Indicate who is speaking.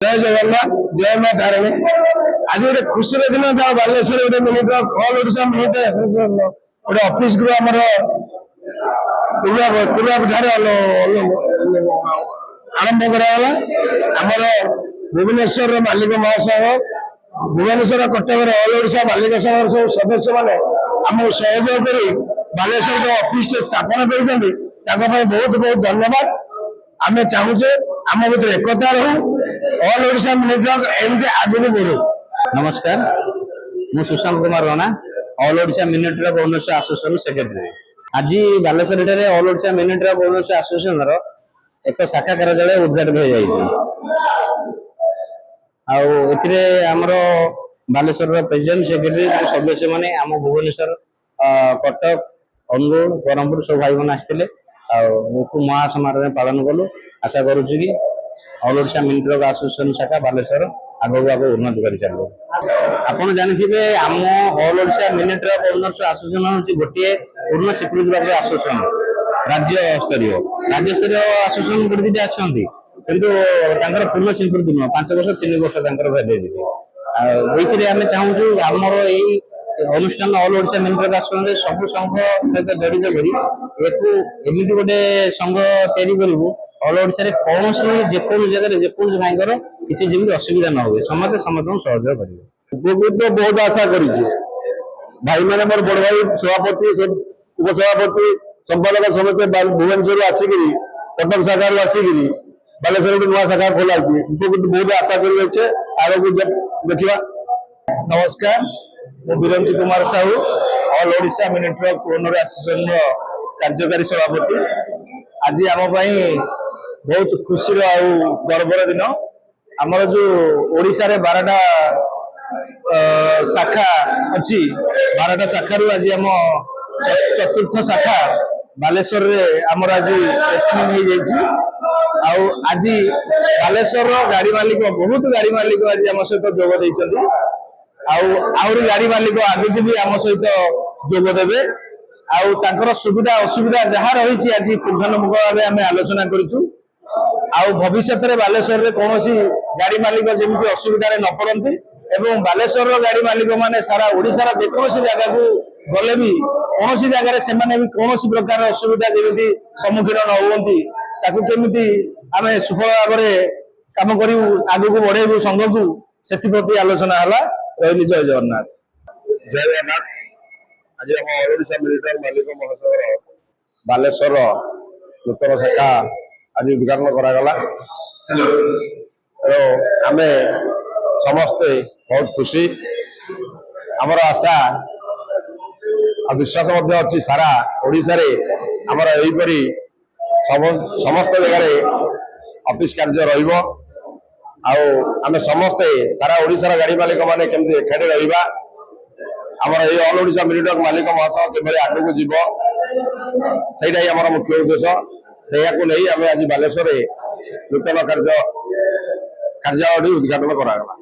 Speaker 1: जय जगन्नाथ जय मां तारिणी आज गोटे खुशी दिन बालेश्वर गोटे minute all Odisha minute association गोटे ऑफिस गृह आमर आरंभ कराला आमर भुवनेश्वर मालिक महासंघ भुवनेश्वर कटक ऑल ओडिशा मालिक संघ सब सदस्य मैंने आम सहयोग कर बालेश्वर ऑफिस स्थापना कर बहुत बहुत धन्यवाद। आम चाहूचे आम भर एकता रहू ऑल ओडिशा मिनिट एमती आगे बढ़ू।
Speaker 2: नमस्कार मु Sushant Kumar Rana all Odisha minute owners association secretary. आज Baleshwar all Odisha minute owners association एक शाखा कार्यालय उद्घाटन हो जामर बालेश्वर प्रेसिडेंट सेक्रेटरी सदस्य मैंने आम भुवनेश्वर कटक अनुगुल ब्रह्मपुर सब भाई मैंने आसते महासमारोह पालन कलु। आशा करुच्ची कि ऑल ओडिशा मिनिट एसोसिएशन शाखा बालेश्वर आगे आगे उन्नति कर चलू। आपड़ जानी आम all Odisha minute owners association हूँ गोटे पूर्ण स्वीकृति प्राप्त एसोसिएशन राज्य स्तरीय एसोसिएशन गोटे दुटा अच्छा कि पूर्ण स्वीकृति नुह 5 वर्ष 3 वर्ष आम चाहूँ आमर यही अनुष्ठान ऑल ओडिशा मिनिट एसोसिएशन सब संघ सहित जड़ित करमती गोटे संघ या ऑल ओडिशा कौन जेको जगह जेको भाईर किसी जमी असुविधा न हुए समस्त समस्त सहयोग करेंगे।
Speaker 1: उपकृत बहुत आशा करी भाई मैंने मोर बड़ भाई सभापति उपसभापति संपादक समस्त भुवनेश्वर आसिक कटक शाखा आसिक बालेश्वर गोटे नुआ शाखा खोला उपकृत बहुत आशा कर आगे देखा। नमस्कार मु Biranchi Kumar Sahu all Odisha minute owner association कार्यकारी सभापति। आज आम बहुत खुशी गर्वर दिन आमर जो ओडिशा रे 12टा शाखा अच्छी 12टा शाखा रू आज आम चतुर्थ शाखा बालेश्वर रे आमर आज ओपनिंग हो जाइए। आज बालेश्वर गाड़ी मालिक बहुत गाड़ी मालिक आज आम सहित जोग देइछन्ती आउरी गाड़ी मालिक आगे भी आम सहित जोग देबे आउर सुविधा असुविधा जहाँ रही आज पुंखानुपुंख भाव आम आलोचना करूँ। भविष्य में बालेश्वर रे कौन गाड़ी मालिक जमी असुविधा न पड़ती एवं बालेश्वर गाड़ी मालिक माने सारा ओडिशार जेकोसी जगह को गले भी कौन जगह से कौन प्रकार असुविधा जमी सम्मुखीन न होती केमी आम सुफल भाव कम कर आग को बढ़ेबू संघ को से आलोचना है। रही जय जगन्नाथ
Speaker 3: जय जगन्नाथ। आज आम ओडिशा मिलिटारी मालिक महासंघ बालेश्वर नूतन शाखा आज उद्घाटन करागला। आम समस्ते बहुत खुशी आमर आशा और विश्वास अच्छी सारा ओडिशा रे आमर यहीपरी समस्त जगह ऑफिस कार्य रहिबो आम समस्ते सारा ओडिशार गाड़ी मालिक माने केमती एकाठी रहिबा आमर ये ऑल ओडिशा मिनिट मालिक महासंघ किभली आगू जीव सेटा ही आमर मुख्य उद्देश्य से नहीं आम आज बालेश्वर नूतन कार्यालय उद्घाटन करागला।